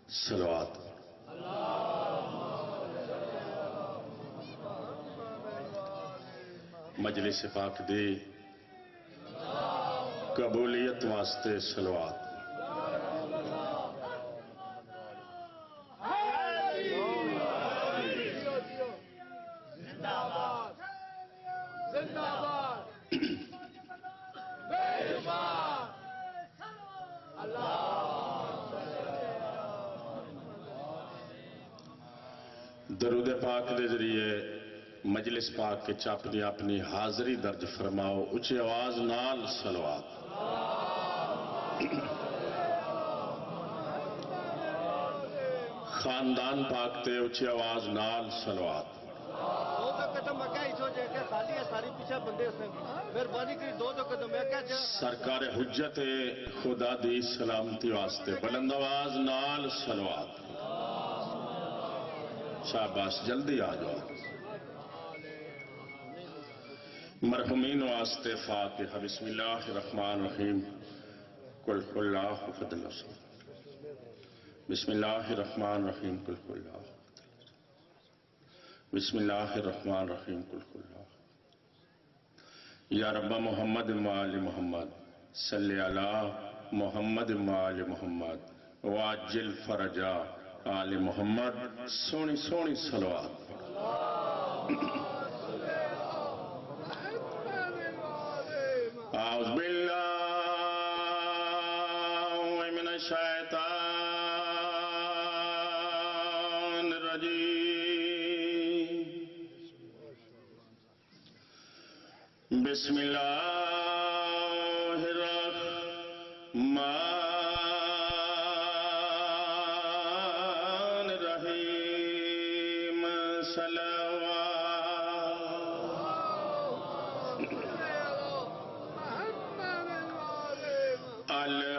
صلوات مجلس پاک دی قبولیت واسطے صلوات درود پاک دے ذریعے مجلس پاک کے چاپ دی اپنی حاضری درج فرماؤ اچھی آواز نال صلوات خاندان پاک تے اچھی آواز نال صلوات دو قدم اگے ہی سوچے کہ خالی ہے ساری پیچھے بندے سے مہربانی کری دو قدم اگے سرکار حجت خدا دی سلامتی واسطے بلند آواز نال صلوات شاباش جلدی آ جاؤ مرحومین واسطے فاتحہ بسم اللہ الرحمن الرحیم قل اللہ احد اللہ الصمد بسم اللہ الرحمن الرحیم قل اللہ بسم اللہ الرحمن الرحیم قل اللہ یا رب محمد وآل محمد صلی علی محمد وآل محمد واجل فرجا آل محمد سونی سونی صلوات اعوذ باللہ من الشیطان الرجیم بسم اللہ الرحمن الرحیم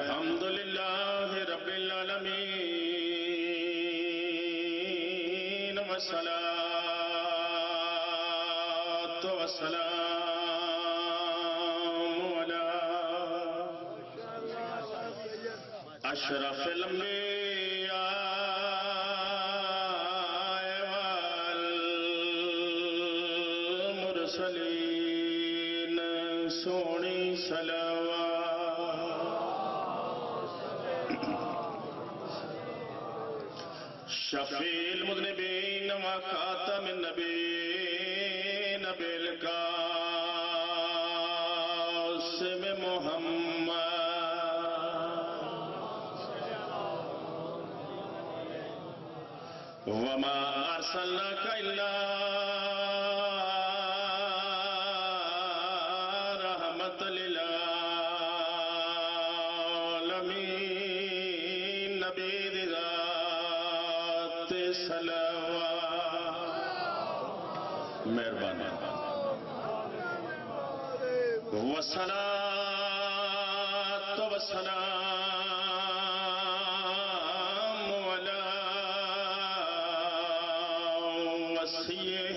الحمدللہ رب العالمین والصلاة والسلام علی اشرف الانبیاء والمرسلین سونی صلوات شفیع المذنبین وخاتم النبیین بالقاسم محمد وما ارسلناک الا رحمت للعالمین نبی ذات صلوات مہربانی والصلاة والسلام علی وصیہ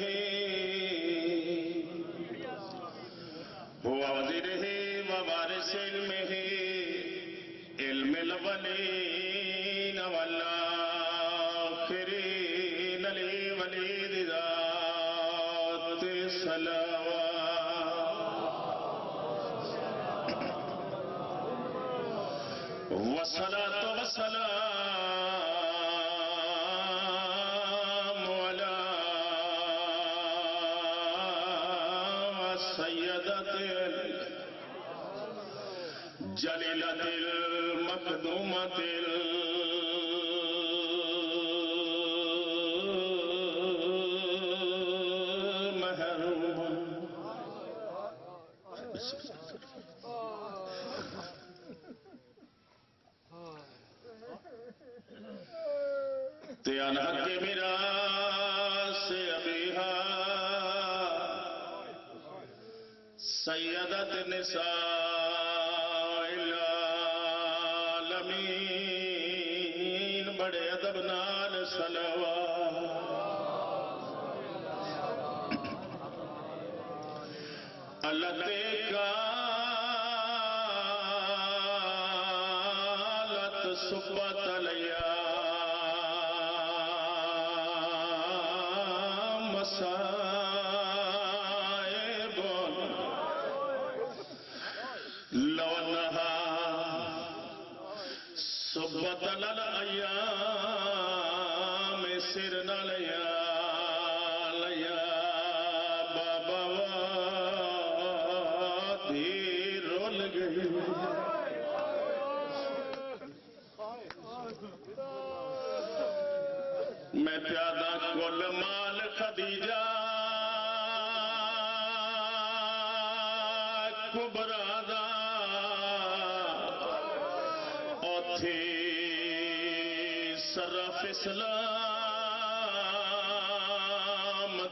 ووزیرہ ووارث علمہ علم الاولین والآخرین علی ولید ذات صلوات والصلاة والسلام على سيدة الجليلة المقدومة المهرومة تیان حق میراث ابیہا سیدت نساء العالمین بڑے ادب نال صلوات اللہ قالت سبت علیہ سر نہ لیا لیا بابا وادی رول گئی میں پیادہ کل مال خدیجہ کبرا دا اوتھی صرف اسلام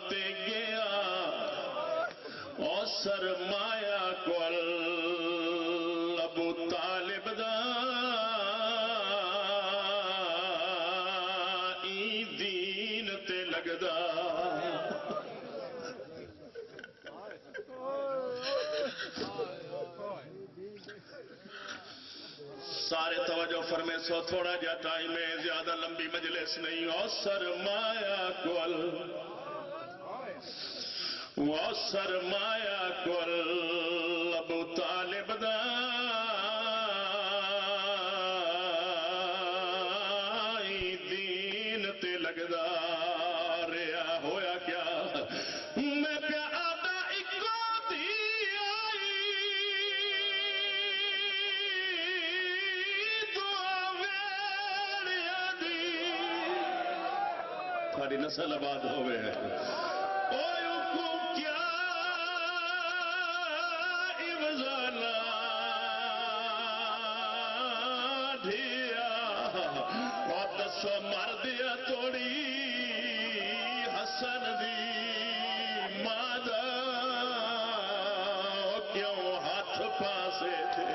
تے گیا اور سرمایہ کل ابو طالب دا دین تے لگدا سارے توجہ فرمے سو تھوڑا جا ٹائم ہے زیادہ لمبی مجلس نہیں اور سرمایہ کل وہ سرمایہ کل ابو طالب دا دین تے لگدا ریا ہویا کیا میں پیادہ اکو دی آئی دعا ویڑیا دی تھوڑی نسل آباد ہوئے مر دیا توڑی حسن دی مادہ کیوں ہاتھ پاسے تھے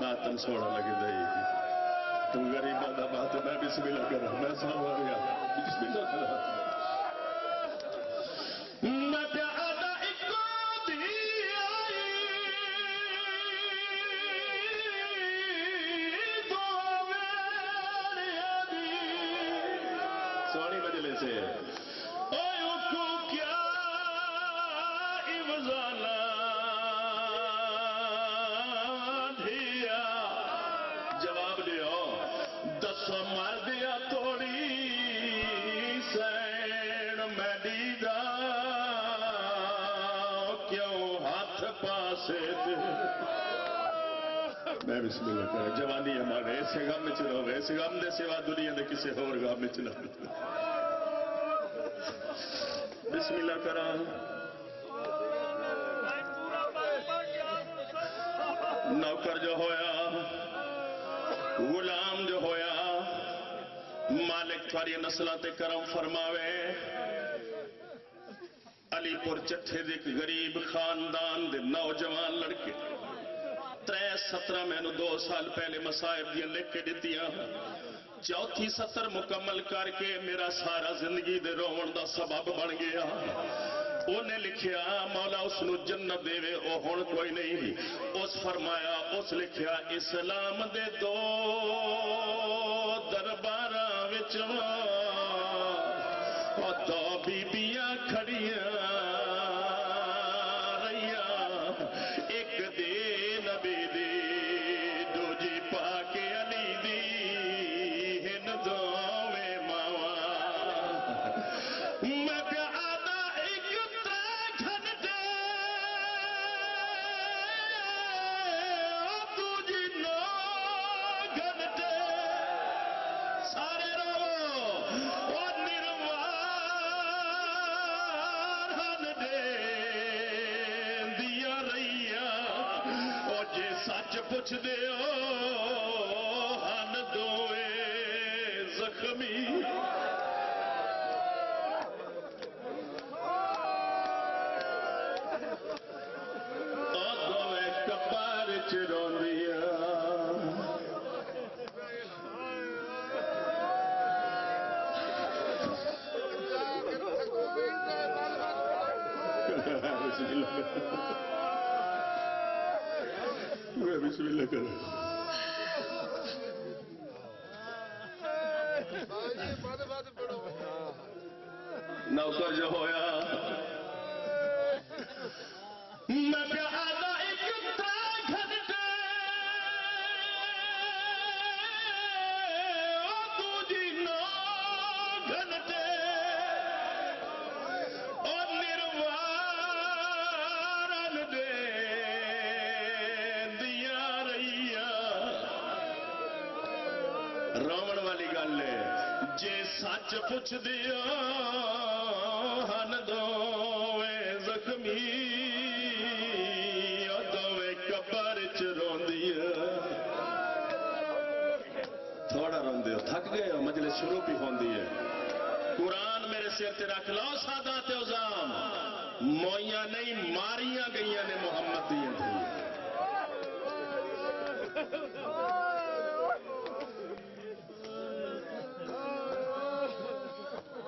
ناتن سوڑا لگی دئی تو غریب آدھا بات ہے میں بسم اللہ کر رہا میں سامو رہا بسم اللہ کر رہا میں پیادہ اکو دی آئی سوڑی مجلے سے اوہ کو کیا عوضانا دھیا جواب دیو دس مار دیا توڑی سین میڈی دا کیوں ہاتھ پاسے تھے میں بسم اللہ کریں جوانی ہمارے ایسے غم میں چلو ایسے غم دے سوا دنیا دے کسے اور غم میں چلو بسم اللہ کریں نوکر جو ہویا غلام جو ہویا مالک تھواری نسلہ تے کرم فرماوے علی پور چٹھے دیکھ غریب خاندان دے نوجوان لڑکے 17 میں نے 2 سال پہلے مصائب دیا لکھ کے دیتیاں چوتھی 70 مکمل کر کے میرا سارا زندگی دے روون دا سبب بن گیا انہیں لکھیا مولا اس نو جنت دے وے او ہون کوئی نہیں اس فرمایا اس لکھیا اسلام دے 2 درباراں وچ او 2 بیبیاں کھڑیاں رہیاں ایک دے نبی دی دوجی پاک علی دی ہن دوویں ماواں میں پیادہ ایک ترے گھنٹے دوجی 9 گھنٹے سارے رو او نروار ہن دے دیا رہیا او جے سچ پوچھ دے ہن دوے زخمی او دوے کبار چرون دیا بسم اللہ کرو نوکر جو ہویا میں پیادہ ایک 3 گھنٹے او دوجی 9 والی گل ہے جے سچ پوچھ دیا ہن دوویں زخمی دوویں قبر چ روندی تھوڑا روندے ہو تھک گئے ہو مجلس شروع بھی ہوندی ہے قرآن میرے سر تے رکھ لو سادات عظام موئیاں نہیں ماریاں گئیاں نے محمد دیاں تھی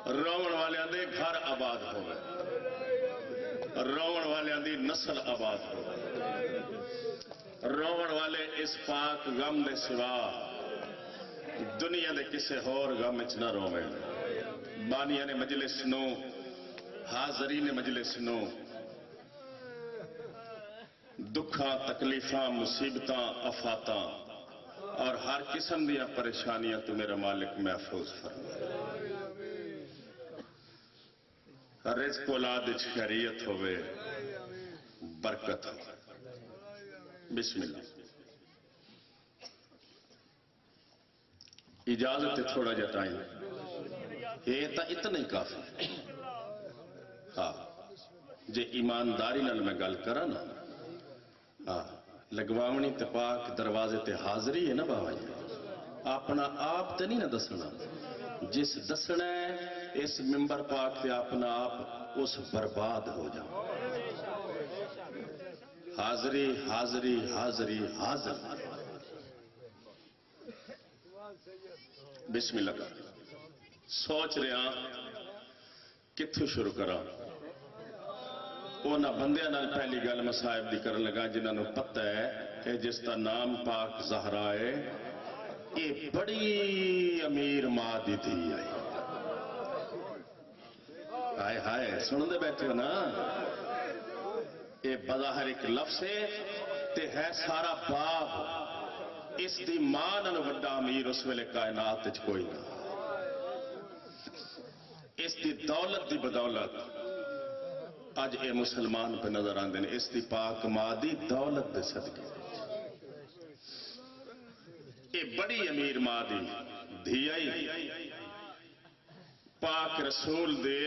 روون والیاں دے گھر آباد ہوئے روون والیاں دی نسل آباد ہوئے روون والے اس پاک غم دے سوا دنیا دے کسے ہور غم اچ نہ روویں بانیاں نے مجلس نو حاضرین مجلس نو دکھاں تکلیفاں مصیبتاں آفاتاں اور ہر قسم دیاں پریشانیاں تو میرا مالک محفوظ فرما رزق اولاد وچ خیریت ہوئے برکت ہو بسم اللہ اجازت ہے تھوڑا جا ٹائم یہ تا اتنا ہی کافی ہاں جے ایمانداری نال میں گل کرا نا ہاں لگواونی تے پاک دروازے تے حاضری ہے نا باوا جی اپنا آپ تے نہیں نہ دسنا جس دسنا ہے اس ممبر پاک تے اپنا آپ اس برباد ہو جاؤ حاضری حاضری حاضری حاضری بسم اللہ سوچ رہا کتھوں شروع کرا اونا بندیاں نال پہلی گل مصائب دی کرن لگا جنہاں نو پتہ ہے کہ جس کا نام پاک زہرا ہے یہ بڑی امیر ماں دی تھی آئی ہائے ہائے سنن دے بیٹھے ہو نا یہ بظاہر ایک لفظ ہے تے ہے سارا باب اس دی ماں نالوں بڑا امیر اس ویلے کائنات وچ کوئی نہ اس دی دولت دی بدولت اج اے مسلمان پہ نظر آندے نے اس دی پاک ماں دی دولت دے صدقے اے بڑی امیر ماں دی دھی آئی پاک رسول دے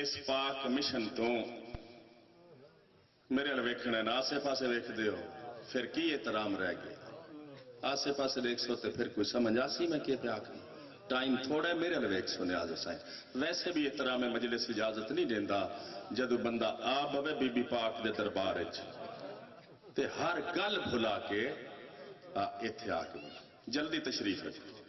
اس پاک مشن تو میرے ال ویکھنا ہے نا آسے پاسے ویکھ دے ہو پھر کی احترام رہ گیا آسے پاسے ویکھ سوتے پھر کوئی سمجھ آسی میں کیا پہ آکھنا ٹائم تھوڑا ہے میرے ال ویکھ سو نیاز حسین ویسے بھی احترام مجلس اجازت نہیں دیندہ جدو بندہ آب ہوئے بی بی پاک دے دربار اچ تے ہر گل بھلا کے ایتھے آکے جلدی تشریف رکھو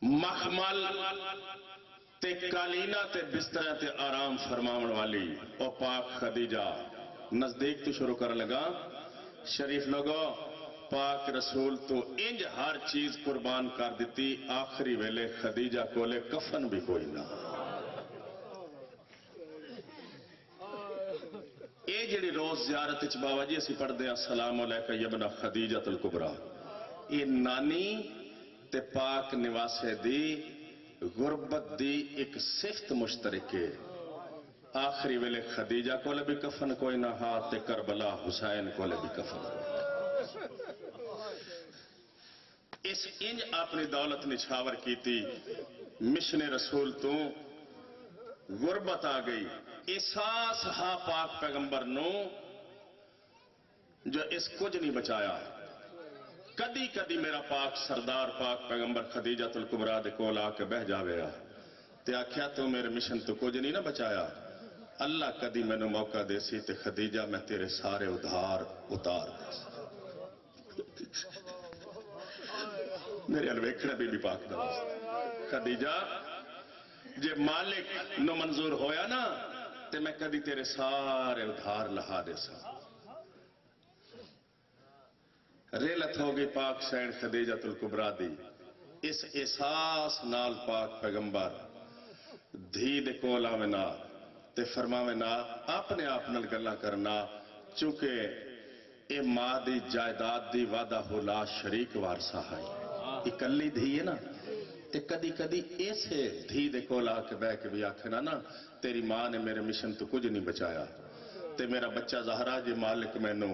مخمل تے کالینہ تے بسترہ تے آرام فرماون والی او پاک خدیجہ نزدیک تو شروع کر لگا شریف لوگو پاک رسول تو انج ہر چیز قربان کر دیتی آخری ویلے خدیجہ کولے کفن بھی کوئی نہ اے جڑی روز زیارت اچ بابا جی اسی پڑھ دیں السلام علیکہ یبنہ خدیجہ الکبریٰ اے نانی تے پاک نواسے دی غربت دی ایک صفت مشترک ہے آخری ویلے خدیجہ کولے بھی کفن کوئی نہ ہاتھ تے کربلا حسین کولے بھی کفن اس انج اپنی دولت نچھاور کی تھی مشن رسول تو غربت آ گئی احساس ہا پاک پیغمبر نو جو اس کچھ نہیں بچایا کدی کدی میرا پاک سردار پاک پیغمبر خدیجہ الکبریٰ دے کول آ کے بہ جاوے تے آکھیا تو میرے مشن تو کچھ نہیں نہ بچایا اللہ کدی میں نے موقع دے سی تے خدیجہ میں تیرے سارے ادھار اتار دے سی میرے الویکھنے بی بی پاک نواز خدیجہ جے مالک نو منظور ہویا نا تے میں کدی تیرے سارے ادھار لہا دے سا ریلت ہو گئی پاک سین خدیجہ الکبریٰ دی اس احساس نال پاک پیغمبر دھی دے کولا میں نا تے فرماوے نا اپنے آپ نال گلا کرنا چونکہ اے ماں دی جائیداد دی وعدہ لا شریک وارثہ ہے اکلی دھی ہے نا تے کدی کدی ایسے دھی دے کولا کے بہ کے بھی آکھنا نا تیری ماں نے میرے مشن تو کچھ نہیں بچایا تے میرا بچہ زہرا جی مالک میں نو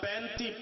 35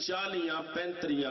40-35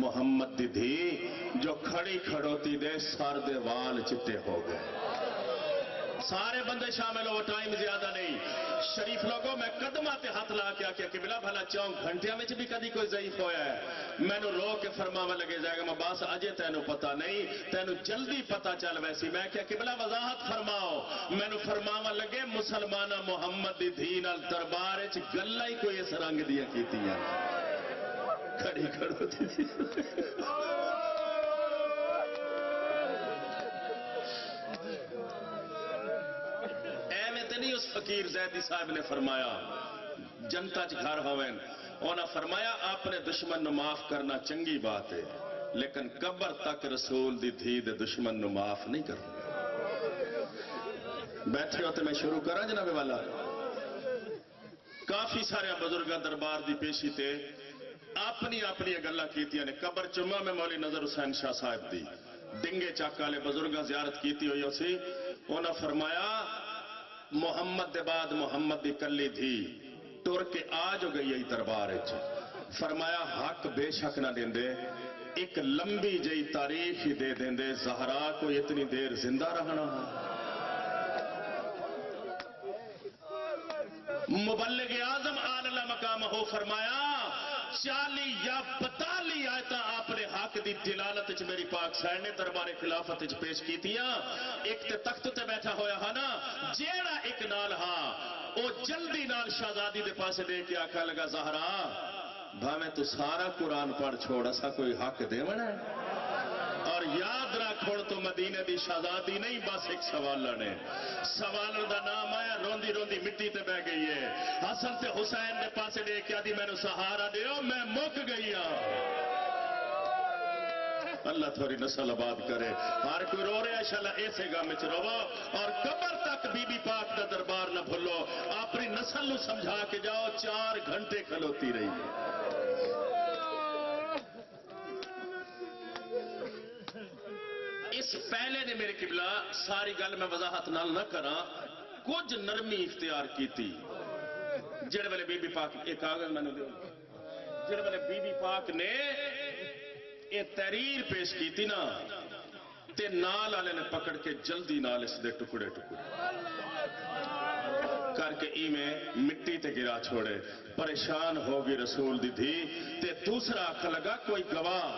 ਮੁਹੰਮਦ ਦੀ ਧੀ ਜੋ ਖੜੀ ਖੜੋਤੀ ਦੇ ਸਰ ਦੇ ਵਾਲ ਚਿੱਟੇ ਹੋ ਗਏ। سارے بندے شامل ہو، ٹائم زیادہ نہیں۔ شریف لوگوں میں قدمہ تے ہاتھ لا کے آکیا کہ بلا بھلا 4 گھنٹیاں میں بھی کدی کوئی ضعیف ہویا ہے۔ میں نو رو کے فرماوا لگے جائے گا میں باس اجے تینو پتہ نہیں، تینو جلدی پتہ چل ویسی۔ میں کیا کہ بلا وضاحت فرماؤ۔ میں نو فرماوا لگے مسلمانہ محمد دی دھی نال دربار وچ گلاں ہی کوئی اس رنگ دیا کیتیاں کھڑی کھڑو تھی۔ نہیں اس فقیر زیدی صاحب نے فرمایا جنتا چ گھر ہوئن انہاں فرمایا اپنے دشمن نو معاف کرنا چنگی بات ہے لیکن قبر تک رسول دی دھی دے دشمن نو معاف نہیں کرنا۔ بیٹھے ہوتے میں شروع کرا جناب والا۔ کافی سارے بزرگاں دربار دی پیشی تے اپنی اپنی گلاں کیتیاں نے۔ قبر چمہ میں مولی نظر حسین شاہ صاحب دی ڈنگے چاک والے بزرگاں زیارت کیتی ہوئی سی۔ انہاں فرمایا محمد دے بعد محمد دی کلی دھی ٹر کے آج ہو گئی دربار وچ۔ فرمایا حق بے شک نہ دیندے، ایک لمبی جئی تاریخ ہی دے دیندے، زہرا کو اتنی دیر زندہ رہنا۔ مبلغ اعظم اعلی مقام ہو فرمایا 40 یا 42 آیتاں آپ نے حق دی دلالت وچ میری پاک سائن نے دربار خلافت وچ پیش کیتیاں۔ ایک تے تخت تے بیٹھا ہویا ہا نا جیڑا ایک نال ہا او جلدی نال شہزادی دے پاسے دے کے آکھا لگا زہرا بھاویں تو سارا قرآن پڑھ چھوڑ اسا کوئی حق دیونا ہے اور یاد رکھ ہن تو مدینے دی شہزادی نہیں بس ایک سوال لڑے سوال دا نام آیا روندی روندی مٹی تے بہ گئی ہے حسن تے حسین دے پاسے دے کے آدھی میں نو سہارا دیو میں مک گئی ہاں۔ اللہ تھوڑی نسل آباد کرے۔ ہر کوئی رو رہے انشاءاللہ ایسے گام وچ روو اور قبر تک بی بی پاک دا دربار نہ بھولو۔ اپنی نسل نو سمجھا کے جاؤ 4 گھنٹے کھلوتی رہی ہے۔ اس پہلے نے میرے قبلہ ساری گل میں وضاحت نال نہ کراں کچھ نرمی اختیار کی تھی جڑے والے بی بی پاک ایک کاغذ میں نے دے جڑے والے بی بی پاک نے یہ تحریر پیش کی تھی نا تے نال والے نے پکڑ کے جلدی نال اس دے ٹکڑے ٹکڑے کر کے ای میں مٹی تے گرا چھوڑے۔ پریشان ہوگی رسول دی دھی تے دوسرا آکھ لگا کوئی گواہ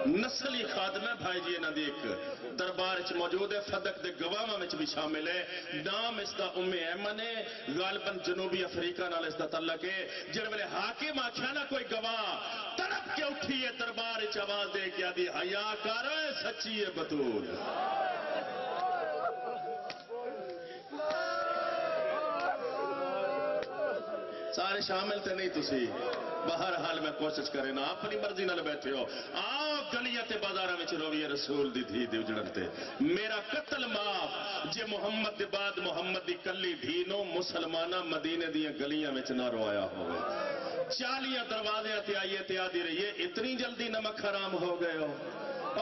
نسلی خادم ہے بھائی جی نہ دیکھ دربار چ موجود ہے فدق دے گواہاں وچ بھی شامل ہے۔ نام اس دا ایمن ہے غالباً جنوبی افریقہ نال اس دا تعلق ہے۔ جڑے ویلے حاکم آکھیا نا کوئی گواہ تڑپ کے اٹھی ہے دربار چ آواز دے کے آدھی حیا کر سچی ہے بطول۔ سارے شامل تے نہیں تسی بہرحال میں کوشش کرے نا اپنی مرضی نال بیٹھے ہو آؤ گلیاں تے بازاراں وچ رویے رسول دی دھی دے اجڑن تے میرا قتل معاف جے محمد دے بعد محمد دی کلی دھی نو مسلمانہ مدینے دیاں گلیاں وچ نہ روایا ہوئے 40 دروازے تے آئیے تے آدھی رہیے اتنی جلدی نمک حرام ہو گئے ہو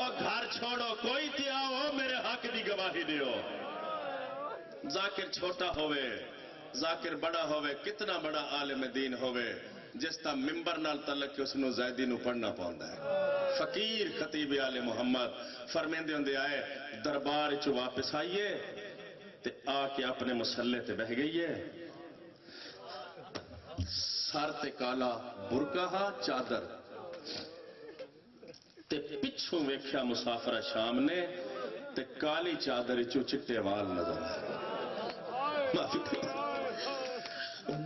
اور گھر چھوڑو کوئی تے آؤ میرے حق دی گواہی دیو۔ ذاکر چھوٹا ہوئے ذاکر بڑا ہوئے کتنا بڑا عالم دین ہوئے جس تا ممبر نال تعلق کے اس نو زیدی نو پڑھنا پاؤندا ہے۔ فقیر خطیب آل محمد فرمیندے ہوندے آئے دربار چو واپس آئیے تے آ کے اپنے مسلح تے بہ گئیے سر تے کالا برقعہ چادر تے پچھوں ویکھیا مسافرہ شام نے تے کالی چادر چو چٹے وال نظر آئے۔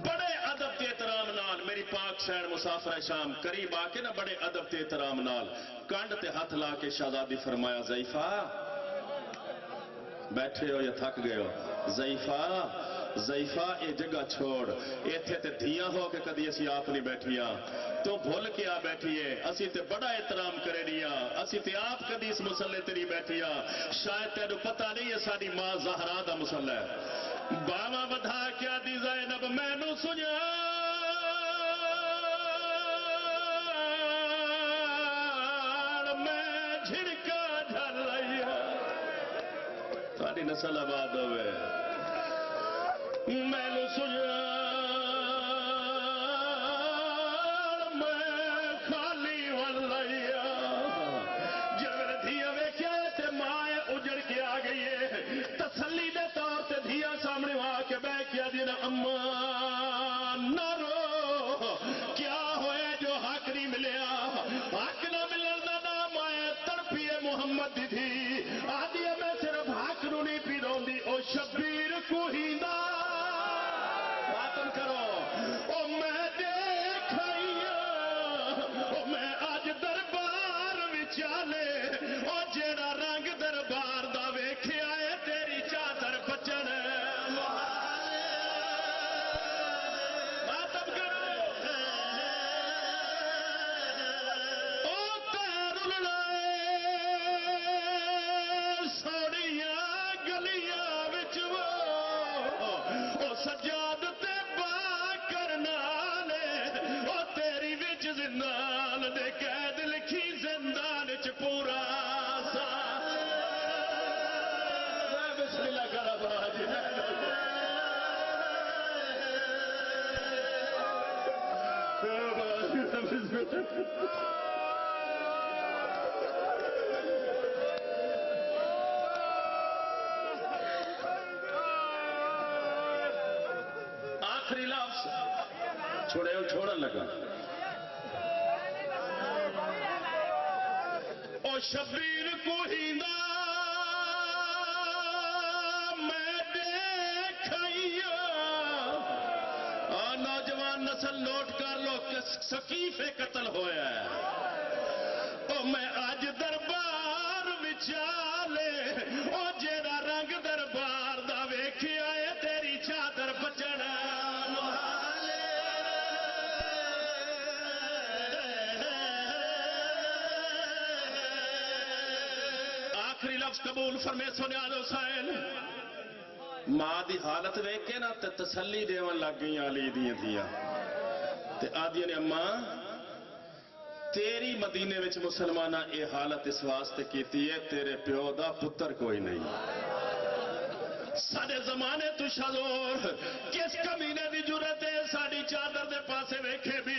بڑے ادب تے احترام نال میری پاک سین مسافر شام قریب آ کے نا بڑے ادب تے احترام نال کانڈ تے ہاتھ لا کے شہزادی فرمایا ضعیفہ بیٹھے ہو یا تھک گئے ہو ضعیفہ اے جگہ چھوڑ ایتھے تے دھیاں ہو کے کدی اسی آپ نہیں بیٹھیاں تو بھول کے آ بیٹھیے اسی تے بڑا احترام کرے دیا اسی تے آپ کدی اس مسلح تیری بیٹھیا شاید تینو پتہ نہیں ہے ساری ماں زہرا دا مسلح ہے باوا بدھا کیا دی زینب میں نو سنیا میں جھڑکا جھل رہی تھوڑی نسل آباد ہوئے میں نو سنیا میں خالی بدی تھی آدھی میں صرف حق نو نہیں پیروں دی او شبیر کو ہیندا باتن کرو او میں دیکھائیا او میں آج دربار وچالے او جیڑا رنگ دربار دا ویکھیا اے تیری چادر بچن باتن کرو او تیر لڑائے سوڑیاں گلیاں وچ وہ او سجاد تے با کرنا لے او تیری وچ زندان دے قید لکھی زندان چ پورا سا بسم اللہ کرا بڑا جی آخری لفظ چھوڑن لگا او شبیر کو ہیندا میں دیکھائیا نوجوان نسل نوٹ کر لو کہ سقیفے قتل ہویا ہے او میں آج دربار وچالے او جیڑا رنگ دربار دا ویکھیا اے تیری چادر بچن آخری لفظ قبول فرمے سنے آل حسین ماں دی حالت ویکھ کے نا تے تسلی دیون لگ گئی علی دیاں تھیاں تے آدھیاں نے اماں تیری مدینے وچ مسلمانہ اے حالت اس واسطے کیتی ہے تیرے پیو دا پتر کوئی نہیں ساڑے زمانے تو شزور کس کمینے دی جرت ہے ساڑی چادر دے پاسے ویکھے بھی